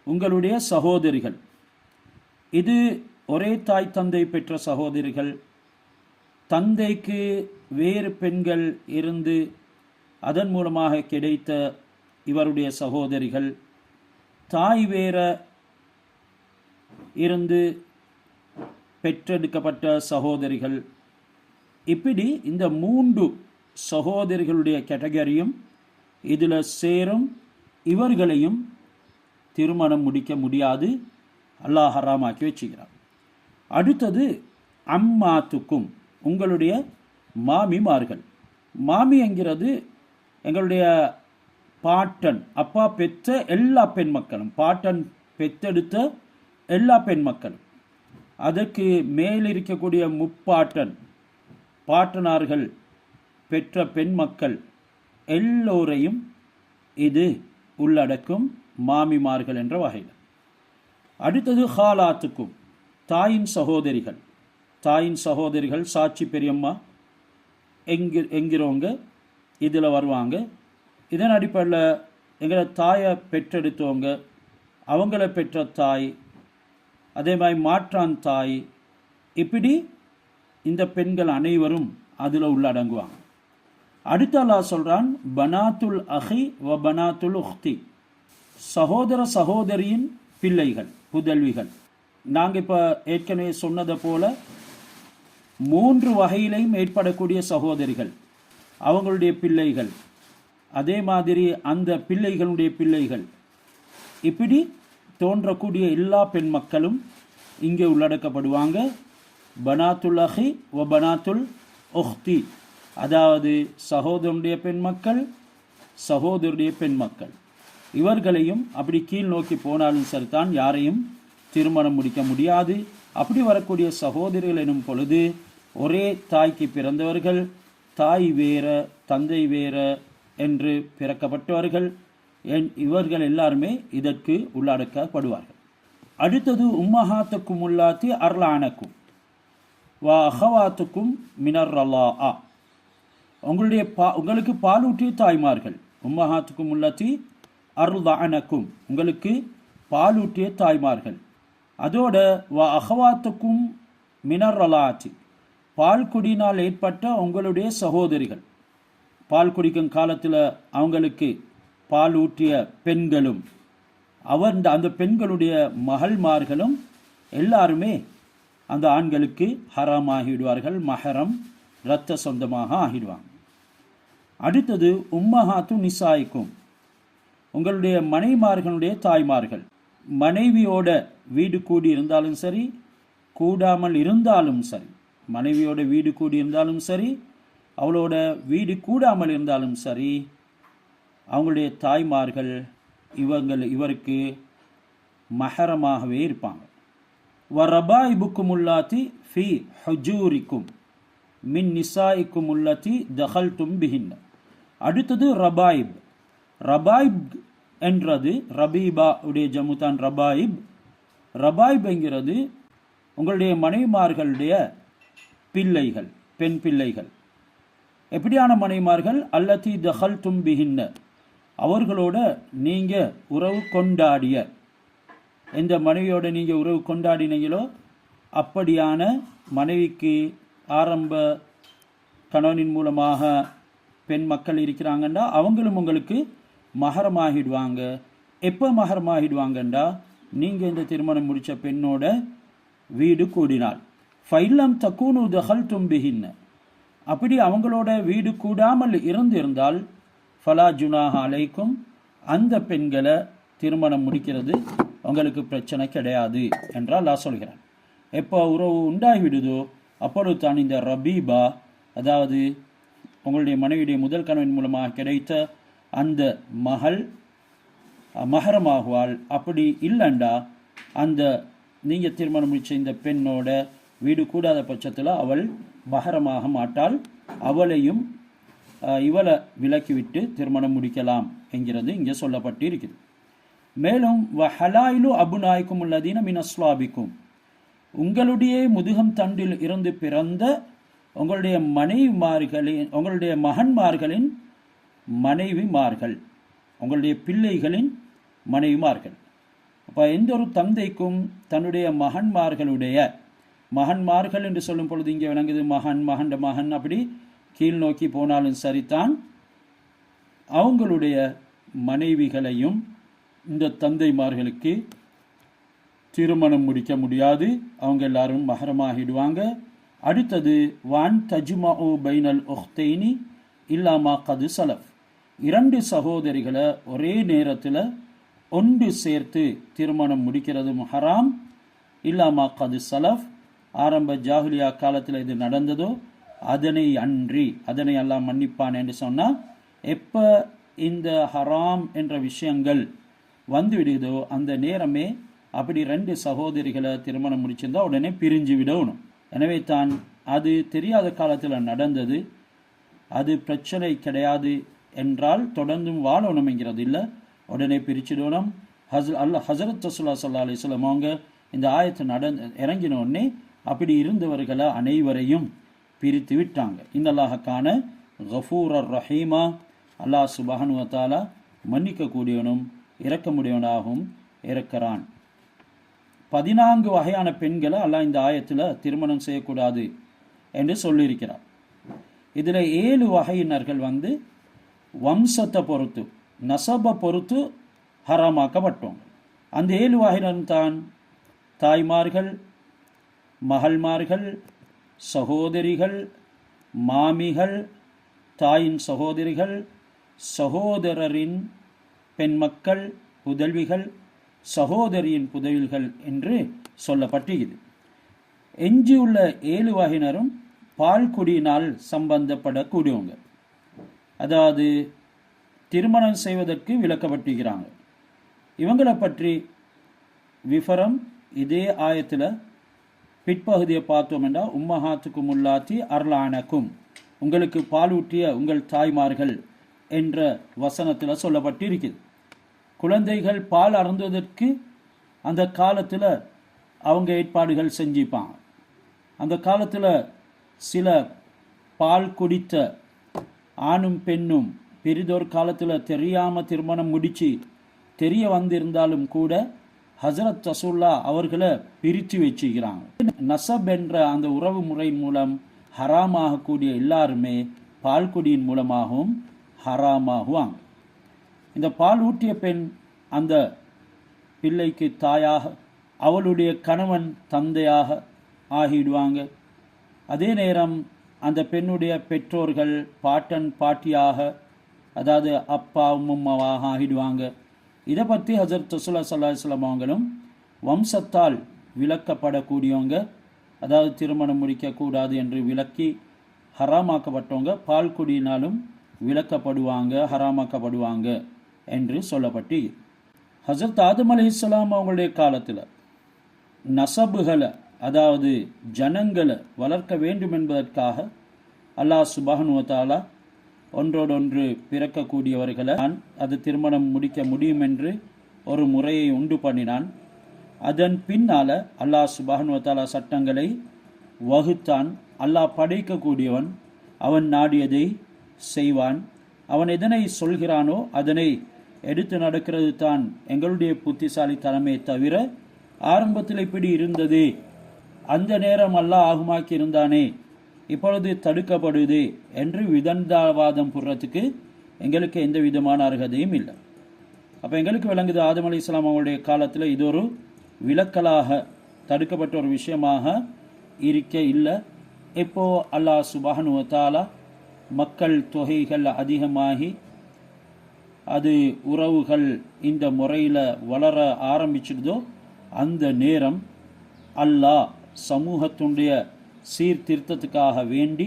S1: உங்களுடைய சகோதரிகள். இது ஒரே தாய் தந்தை பெற்ற சகோதரிகள், தந்தைக்கு வேறு பெண்கள் இருந்து அதன் மூலமாக கிடைத்த இவருடைய சகோதரிகள், தாய் வேற இருந்து பெற்றெடுக்கப்பட்ட சகோதரிகள். இப்படி இந்த 3 சகோதரிகளுடைய கேட்டகரியும் இதில் சேரும். இவர்களையும் திருமணம் முடிக்க முடியாது, அல்லாஹ் ஹராமாக்கி வச்சுக்கிறான். அடுத்தது அம்மாத்துக்கும், உங்களுடைய மாமிமார்கள். மாமி என்கிறது எங்களுடைய பாட்டன், அப்பா பெற்ற எல்லா பெண் மக்களும், பாட்டன் பெற்றெடுத்த எல்லா பெண் மக்களும், அதற்கு மேல் இருக்கக்கூடிய முப்பாட்டன், பாட்டனார்கள் பெற்ற பெண் மக்கள் எல்லோரையும் இது உள்ளடக்கும், மாமிமார்கள் என்ற வகையில். அடுத்தது ஹாலாத்துக்கும், தாயின் சகோதரிகள். தாயின் சகோதரிகள் சாட்சி பெரியம்மா, என்கிறவங்க இதில் வருவாங்க. இதன் அடிப்படையில் எங்களை தாயை பெற்றெடுத்தவங்க, அவங்கள பெற்ற தாய், அதே மாதிரி மாற்றான் தாய், இப்படி இந்த பெண்கள் அனைவரும் அதில் உள்ளடங்குவாங்க. அடுத்த அல்லாஹ் சொல்கிறான், பனாத்துல் அஹி வ பனாத்துல் உஹ்தி, சகோதர சகோதரியின் பிள்ளைகள், புதல்விகள். நாங்கள் இப்போ ஏற்கனவே சொன்னதை போல 3 வகையிலையும் ஏற்படக்கூடிய சகோதரிகள், அவங்களுடைய பிள்ளைகள், அதே மாதிரி அந்த பிள்ளைகளுடைய பிள்ளைகள், இப்படி தோன்றக்கூடிய எல்லா பெண் மக்களும் இங்கே உள்ளடக்கப்படுவாங்க. பனாத்துல் அஹி வ பனாத்துல் உஹ்தி, அதாவது சகோதரனுடைய பெண் மக்கள், சகோதரருடைய பெண் மக்கள், இவர்களையும் அப்படி கீழ் நோக்கி போனாலும் சரிதான், யாரையும் திருமணம் முடிக்க முடியாது. அப்படி வரக்கூடிய சகோதரிகள் எனும் பொழுது ஒரே தாய்க்கு பிறந்தவர்கள், தாய் வேற தந்தை வேற என்று பிறக்கப்பட்டவர்கள், இவர்கள் எல்லாருமே இதற்கு உள்ளடக்கப்படுவார்கள். அடுத்தது உம்மஹாத்துக்கும் உள்ளாத்தி அர்லானக்கும் வா அஹவாத்துக்கும் மினர் ரலாஆ, உங்களுக்கு பாலூட்டிய தாய்மார்கள். உம்மஹாத்துக்கும் உள்ளாத்தி அர்லானக்கும், உங்களுக்கு பாலூட்டிய தாய்மார்கள். அதோட வா அஹவாத்துக்கும் மினர் ரலாத்தி, பால் குடியினால் ஏற்பட்ட உங்களுடைய சகோதரிகள், பால் குடிக்கும் காலத்தில் அவங்களுக்கு பால் ஊற்றிய பெண்களும் அந்த பெண்களுடைய மகள்மார்களும் எல்லாருமே அந்த ஆண்களுக்கு ஹராம் ஆகிவிடுவார்கள், மஹரம் இரத்த சொந்தமாக ஆகிடுவாங்க. அடுத்தது உம்மஹாத்து நிசாய்க்கும், உங்களுடைய மனைவிமார்களுடைய தாய்மார்கள். மனைவியோட வீடு கூடி இருந்தாலும் சரி, கூடாமல் இருந்தாலும் சரி, மனைவியோட வீடு கூடி இருந்தாலும் சரி, அவளோட வீடு கூடாமல் இருந்தாலும் சரி, அவங்களுடைய தாய்மார்கள் இவருக்கு மஹரமாகவே இருப்பாங்க. வரபாயிபுக்கும் உள்ளாத்தி ஃபி ஹுஜூரிக்கும் மின் நிசாயிக்கும் உள்ளத்தி தஹல்தும் பிஹின். அடுத்தது ரபாயிப். ரபாயிப் என்றது ரபீபா உடைய ஜமுதான் ரபாயிப். ரபாயிப் என்கிறது உங்களுடைய மனைவிமார்களுடைய பிள்ளைகள், பெண் பிள்ளைகள். எப்படியான மனைவிமார்கள்? அல்லத்தி தஹல்தும் பிஹின்ன, அவர்களோட நீங்கள் உறவு கொண்டாடிய, எந்த மனைவியோட நீங்கள் உறவு கொண்டாடினீங்களோ அப்படியான மனைவிக்கு ஆரம்ப கணவனின் மூலமாக பெண் மக்கள் இருக்கிறாங்கன்னா அவங்களும் உங்களுக்கு மஹரமாகிடுவாங்க. எப்போ மஹரமாகிடுவாங்கண்டா, நீங்கள் இந்த திருமணம் முடித்த பெண்ணோட வீடு கூடினால். ஃபைல்லம் தக்கூனு தஹல்தும் பிஹின்ன, அப்படி அவங்களோட வீடு கூடாமல் இருந்திருந்தால் ஃபலா ஜுனாஹ அலைக்கும், அந்த பெண்களை திருமணம் முடிக்கிறது உங்களுக்கு பிரச்சனை கிடையாது என்றால் அல்லாஹ் சொல்கிறான். எப்போ உறவு உண்டாகிவிடுதோ அப்பொழுது தான் இந்த ரபீபா, அதாவது உங்களுடைய மனைவியுடைய முதல் கணவன் மூலமாக கிடைத்த அந்த மகள் மஹரமாகுவாள். அப்படி இல்லைண்டா அந்த நீங்கள் திருமணம் முடித்த இந்த பெண்ணோட வீடு கூடாத பட்சத்தில் அவள் மஹரமாக மாட்டாள். அவளையும் இவளை விலக்கிவிட்டு திருமணம் முடிக்கலாம் என்கிறது இங்கே சொல்லப்பட்டு இருக்குது. மேலும் வஹலாயிலு அபுநாய்க்கும் உள்ளதீன மின் அஸ்லாபிக்கும், உங்களுடைய முதுகம் தண்டில் இருந்து பிறந்த உங்களுடைய மனைவிமார்களின், உங்களுடைய மகன்மார்களின் மனைவிமார்கள், உங்களுடைய பிள்ளைகளின் மனைவிமார்கள். அப்போ எந்த ஒரு தந்தைக்கும் தன்னுடைய மகன்மார்கள் என்று சொல்லும் பொழுது இங்கே விளங்குது மகன் அப்படி கீழ் நோக்கி போனாலும் சரிதான், அவங்களுடைய மனைவிகளையும் இந்த தந்தைமார்களுக்கு திருமணம் முடிக்க முடியாது, அவங்க எல்லாரும் மஹரமாகிடுவாங்க. அடுத்தது வான் தஜ்மஉ பைனல் உஹ்தைனி இல்லாமா கது சலஃப், 2 சகோதரிகளை ஒரே நேரத்தில் ஒன்று சேர்த்து திருமணம் முடிக்கிறது ஹராம். இல்லாமா கது சலஃப், ஆரம்ப ஜாஹிலியா காலத்தில் இது நடந்ததோ அதனை அன்றி, அதனை எல்லாம் மன்னிப்பான் என்று சொன்னால், எப்போ இந்த ஹராம் என்ற விஷயங்கள் வந்து விடுதோ அந்த நேரமே அப்படி 2 சகோதரிகளை திருமணம் முடிச்சிருந்தா உடனே பிரிஞ்சு விடணும். எனவே தான் அது தெரியாத காலத்தில் நடந்தது, அது பிரச்சனை கிடையாது என்றால் தொடர்ந்தும் வாழணும் என்கிறது இல்லை, உடனே பிரிச்சிடணும். ஹசரத் ரசூலுல்லாஹி ஸல்லல்லாஹு அலைஹி வஸல்லம் அவங்க இந்த ஆயத்தை இறங்கின உடனே அப்படி இருந்தவர்களை அனைவரையும் பிரித்து விட்டாங்க. இன்னல்லாஹக்கான கஃபூரர் ரஹீமா, அல்லாஹ் சுப்ஹானஹு வ தஆலா மன்னிக்கக்கூடியவனும் இரக்கமுடையவனாகவும் இருக்கிறான். 14 வகையான பெண்களை அல்லாஹ் இந்த ஆயத்தில் திருமணம் செய்யக்கூடாது என்று சொல்லியிருக்கிறார். இதில் 7 வகையினர்கள் வம்சத்தை பொறுத்து, நசபை பொறுத்து ஹராமாக்கப்பட்டோம். அந்த 7 வகையினர் தான் தாய்மார்கள், மகள்மார்கள், சகோதரிகள், மாமிகள், தாயின் சகோதரிகள், சகோதரரின் பெண்மக்கள், புதல்விகள், சகோதரியின் புதல்விகள் என்று சொல்லப்பட்டிருக்கிறது. எஞ்சியுள்ள 7 வகையினரும் பால் குடியினால் சம்பந்தப்படக்கூடியவங்க, அதாவது திருமணம் செய்வதற்கு விலக்கப்பட்டிருக்கிறாங்க. இவங்களை பற்றி விவரம் இதே ஆயத்தில் பிற்பகுதியை பார்த்தோம் என்றால், உம்மஹாத்துக்கும் உள்ளாத்தி அர்லானக்கும், உங்களுக்கு பாலூட்டிய உங்கள் தாய்மார்கள் என்ற வசனத்தில் சொல்லப்பட்டிருக்கிறது. குழந்தைகள் பால் அருந்துவதற்கு அந்த காலத்தில் அவங்க ஏற்பாடுகள் செஞ்சுப்பாங்க. அந்த காலத்தில் சில பால் குடித்த ஆணும் பெண்ணும் பெரிதொரு காலத்தில் தெரியாமல் திருமணம் முடித்து தெரிய வந்திருந்தாலும் கூட ஹசரத் ரசூல்லா அவர்களை பிரித்து வச்சுக்கிறாங்க. நசப் என்ற அந்த உறவு முறை மூலம் ஹராமாகக்கூடிய எல்லாருமே பால் குடியின் மூலமாகவும் ஹராமாகுவாங்க. இந்த பால் ஊட்டிய பெண் அந்த பிள்ளைக்கு தாயாக, அவளுடைய கணவன் தந்தையாக ஆகிடுவாங்க. அதே நேரம் அந்த பெண்ணுடைய பெற்றோர்கள் பாட்டன் பாட்டியாக, அதாவது அப்பா உம்மாவாக ஆகிடுவாங்க. இதை பற்றி ஹஜரத் ரசூலுல்லாஹி ஸல்லல்லாஹு அலைஹி வஸல்லம் அவங்களும் வம்சத்தால் விலக்கப்படக்கூடியவங்க, அதாவது திருமணம் முடிக்கக்கூடாது என்று விலக்கி ஹராமாக்கப்பட்டவங்க பால் குடியினாலும் விலக்கப்படுவாங்க, ஹராமாக்கப்படுவாங்க என்று சொல்லப்பட்டு, ஹஜரத் ஆதம் அலைஹிஸ்ஸலாம் அவங்களுடைய காலத்தில் நசபுகளை, அதாவது ஜனங்களை வளர்க்க வேண்டும் என்பதற்காக அல்லாஹ் சுப்ஹானஹு வ தஆலா ஒன்றோடொன்று பிறக்கக்கூடியவர்களை அது திருமணம் முடிக்க முடியும் என்று ஒரு முறையை உண்டு பண்ணினான். அதன் பின்னால் அல்லாஹ் சுப்ஹானஹு வ தஆலா சட்டங்களை வகுத்தான். அல்லாஹ் படைக்கக்கூடியவன், அவன் நாடியதை செய்வான். அவன் எதனை சொல்கிறானோ அதனை எடுத்து நடக்கிறது தான் எங்களுடைய புத்திசாலித்தனமே தவிர, ஆரம்பத்தில் இப்படி இருந்தது, அந்த நேரம் அல்லாஹ் ஆகுமாக்கி இருந்தானே, இப்பொழுது தடுக்கப்படுது என்று விதண்டாவாதம் புறத்துக்கு எங்களுக்கு எந்த விதமான அருகதையும் இல்லை. அப்போ எங்களுக்கு விளங்குது, ஆதம் அலைஹிஸ்ஸலாம் அவங்களுடைய காலத்தில் இது ஒரு விலக்கலாக தடுக்கப்பட்ட ஒரு விஷயமாக இருக்க இல்லை. இப்போ அல்லாஹ் சுப்ஹானஹு வ தஆலா மக்கள் தொகைகள் அதிகமாகி அது உறவுகள் இந்த முறையில் வளர ஆரம்பிச்சிடுதோ, அந்த நேரம் அல்லாஹ் சமூகத்துடைய சீர்திருத்தத்துக்காக வேண்டி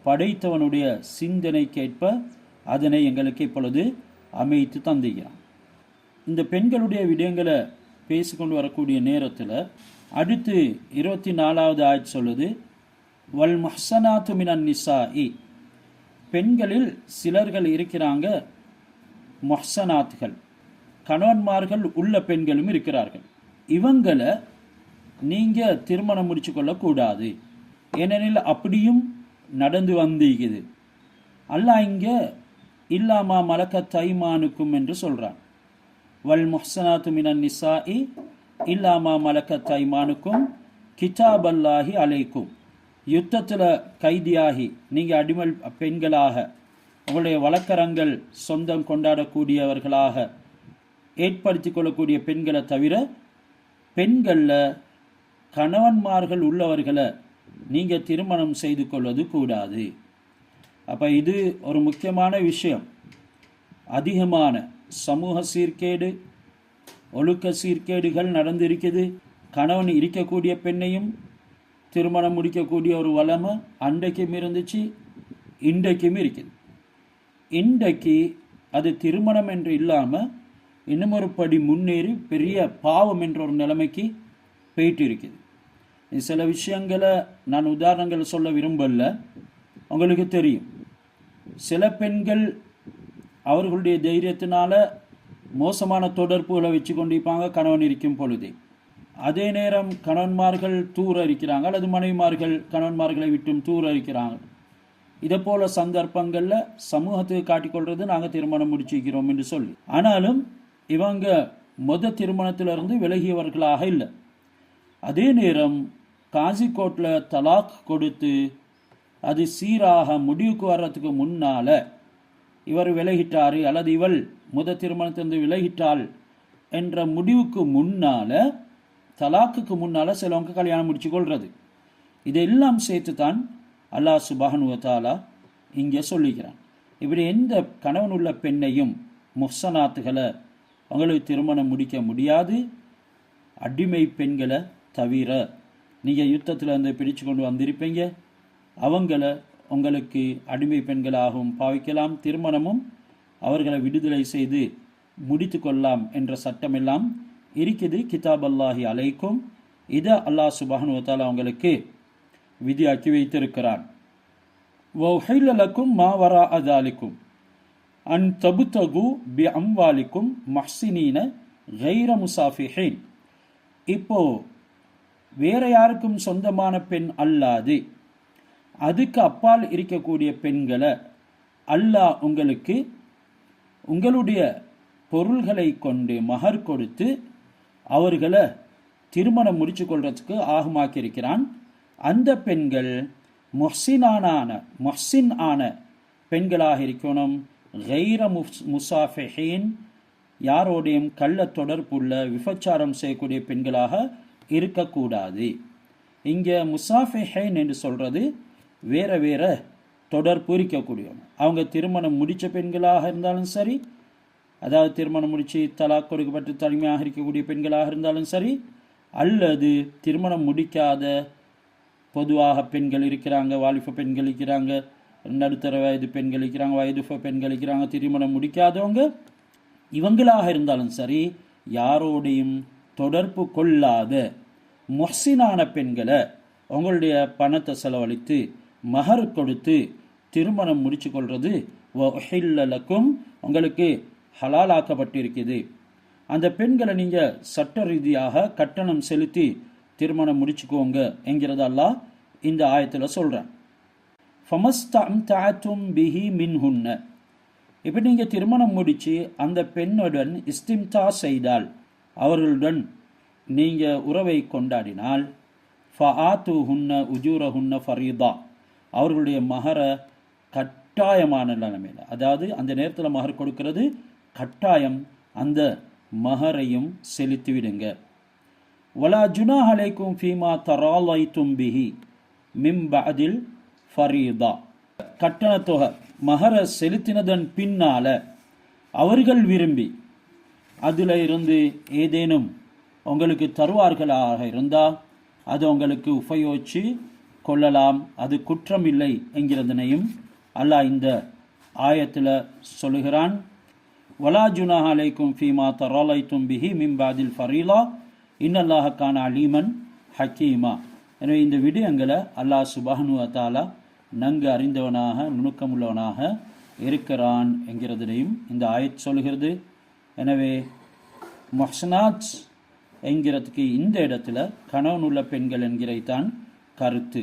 S1: படைத்தவனுடைய சிந்தனைக்கேற்ப அதனை எங்களுக்கு இப்பொழுது அமைத்து தந்துகிறான். இந்த பெண்களுடைய விடயங்களை பேசிக்கொண்டு வரக்கூடிய நேரத்தில் அடுத்து 24வது ஆயத் சொல்லுது, வல் முஹ்ஸனாத்து மினன் நிசாஇ, பெண்களில் சிலர்கள் இருக்கிறாங்க முஹ்ஸனாத்துகள், கணவன்மார்கள் உள்ள பெண்களும் இருக்கிறார்கள். இவங்களை நீங்கள் திருமணம் முடிச்சு கொள்ளக்கூடாது, ஏனெனில் அப்படியும் நடந்து வந்திருக்குது. அல்லாஹ் இங்கே இல்லாமா மலக்கத் ஐமானுக்கும் என்று சொல்கிறான். வல் முஹ்ஸனாத்து மினன் நிசாஇ இல்லாமா மலக்கத் ஐமானுக்கும் கிதாபல்லாஹி அலைக்கும், யுத்தத்தில் கைதியாகி நீங்கள் அடிமல் பெண்களாக உங்களுடைய வழக்கரங்கள் சொந்தம் கொண்டாடக்கூடியவர்களாக ஏற்படுத்தி கொள்ளக்கூடிய பெண்களை தவிர, பெண்களில் கணவன்மார்கள் உள்ளவர்களை நீங்கள் திருமணம் செய்து கொள்வது கூடாது. அப்போ இது ஒரு முக்கியமான விஷயம். அதிகமான சமூக சீர்கேடு, ஒழுக்க சீர்கேடுகள் நடந்திருக்குது. கணவன் இருக்கக்கூடிய பெண்ணையும் திருமணம் முடிக்கக்கூடிய ஒரு வளமை அன்றைக்கும் இருந்துச்சு, இன்றைக்கும் இருக்குது. இன்றைக்கு அது திருமணம் என்று இல்லாமல் இன்னும் ஒரு படி முன்னேறி பெரிய பாவம் என்ற ஒரு நிலைமைக்கு போயிட்டு இருக்குது. சில விஷயங்களை நான் உதாரணங்கள் சொல்ல விரும்பல. உங்களுக்கு தெரியும், சில பெண்கள் அவர்களுடைய தைரியத்தினால மோசமான தொடர்புகளை வச்சு கொண்டிருப்பாங்க கணவன் இருக்கும் பொழுதே. அதே நேரம் கணவன்மார்கள் தூர இருக்கிறாங்க, அல்லது மனைவிமார்கள் கணவன்மார்களை விட்டும் தூர இருக்கிறாங்க. இதை போல சந்தர்ப்பங்களில் சமூகத்துக்கு காட்டிக்கொள்றது நாங்கள் திருமணம் முடிச்சுக்கிறோம் என்று சொல்லி. ஆனாலும் இவங்க திருமணத்திலிருந்து விலகியவர்களாக இல்லை. அதே நேரம் காசிக்கோட்டில் தலாக் கொடுத்து அது சீராக முடிவுக்கு வர்றதுக்கு முன்னால இவர் விலகிட்டாரு அல்லது இவள் திருமணத்திலிருந்து விலகிட்டாள் என்ற முடிவுக்கு முன்னால, தலாக்குக்கு முன்னால சிலவங்க கல்யாணம் முடிச்சு கொள்றது. இதெல்லாம் சேர்த்து தான் அல்லாஹ் சுப்ஹானஹு வ தஆலா இங்கே சொல்லிக்கிறான். இப்படி எந்த கணவன் உள்ள பெண்ணையும் முஹ்சனாத்துகளை அவங்களுக்கு திருமணம் முடிக்க முடியாது, அடிமை பெண்களை தவிர. நீங்கள் யுத்தத்தில் வந்து பிடிச்சு கொண்டு வந்திருப்பீங்க, அவங்கள உங்களுக்கு அடிமை பெண்களாகவும் பாவிக்கலாம், திருமணமும் அவர்களை விடுதலை செய்து முடித்து கொள்ளலாம் என்ற சட்டமெல்லாம் இருக்குது. கிதாப் அல்லாஹி அலைக்கும், இதை அல்லாஹ் சுப்ஹானஹு வ தஆலா அவங்களுக்கு விதியாக்கி வைத்திருக்கிறான். வஹில்ல லக்கும் மா வராஅ ذالிக்கும் அன் தபுதகு பி அம்வாலிக்கும் மஹ்சினீன கைர முசாஃபிஹீன். இப்போ வேற யாருக்கும் சொந்தமான பெண் அல்லாது அதுக்கு அப்பால் இருக்கக்கூடிய பெண்களை அல்லாஹ் உங்களுக்கு உங்களுடைய பொருள்களை கொண்டு மகர் கொடுத்து அவர்களை திருமணம் முடிச்சு கொள்றதுக்கு ஆகமாக்கியிருக்கிறான். அந்த பெண்கள் முஹ்சின் ஆன பெண்களாக இருக்கணும். கைர முசாஃபிஹீன், யாரோடையும் கள்ள தொடர்புள்ள விபச்சாரம் செய்யக்கூடிய பெண்களாக இருக்கக்கூடாது. இங்கே முசாஃபிஹீன் என்று சொல்றது வேற வேற தொடர்பு இருக்கக்கூடியவங்க. அவங்க திருமணம் முடித்த பெண்களாக இருந்தாலும் சரி, அதாவது திருமணம் முடித்து தலாக் கொடுக்கப்பட்டு தனிமையாக இருக்கக்கூடிய பெண்களாக இருந்தாலும் சரி, அல்லது திருமணம் முடிக்காத பொதுவாக பெண்கள் இருக்கிறாங்க, வாலிப பெண்கள் இருக்கிறாங்க, நடுத்தர வயது பெண்கள் இருக்கிறாங்க, வயதுப பெண்கள் இருக்கிறாங்க, திருமணம் முடிக்காதவங்க, இவங்களாக இருந்தாலும் சரி, யாரோடையும் தொடர்பு கொள்ளாத முஹ்சினான பெண்களை உங்களுடைய பணத்தை செலவழித்து மஹர் கொடுத்து திருமணம் முடிச்சு கொள்வது வஹில்ல லக்கும், உங்களுக்கு ஹலாலாக்கப்பட்டிருக்குது. அந்த பெண்களை நீங்கள் சட்ட ரீதியாக கட்டணம் செலுத்தி திருமணம் முடிச்சுக்கோங்க என்கிறது அல்லாஹ் இந்த ஆயத்தில் சொல்கிறான். ஃபமஸ்தம்தஅதும் பிஹி மின்ஹுன்ன, இப்போ நீங்கள் திருமணம் முடித்து அந்த பெண்ணுடன் இஸ்திம்தா செய்தால், அவர்களுடன் நீங்கள் உறவை கொண்டாடினால், ஃபஆத்துஹுன்ன உஜூரஹுன்ன ஃபரீதா, அவர்களுடைய மகரை கட்டாயமான நிலைமையில், அதாவது அந்த நேரத்தில் மகர் கொடுக்கிறது கட்டாயம், அந்த மகரையும் செலுத்திவிடுங்க. வலா ஜுனாஹ அலைக்கும் ஃபீமா தராலைத்தும் பிஹி மின் பஅதில் ஃபரீதா, கட்டணத்தொகை மகரை செலுத்தினதன் பின்னால அவர்கள் விரும்பி அதில் இருந்து ஏதேனும் உங்களுக்கு தருவார்களாக இருந்தால் அது உங்களுக்கு உபயோகிச்சு கொள்ளலாம், அது குற்றம் இல்லை என்கிறதனையும் அல்லாஹ் இந்த ஆயத்தில் சொல்லுகிறான். வலா ஜுனாஹ அலைக்கும் ஃபீமா தராலைத்தும் பிஹி மின் பஅதில் ஃபரீலா இன்னல்லாஹ கான அலீமன் ஹக்கீமா. எனவே இந்த விடயங்களை அல்லாஹ் சுப்ஹானஹு வ தஆலா நன்கு அறிந்தவனாக நுணுக்கமுள்ளவனாக இருக்கிறான் என்கிறதனையும் இந்த ஆயத் சொல்கிறது. எனவே முஹ்சனாத் என்கிறதுக்கு இந்த இடத்துல கணவன் உள்ள பெண்கள் என்கிறதான் கருத்து.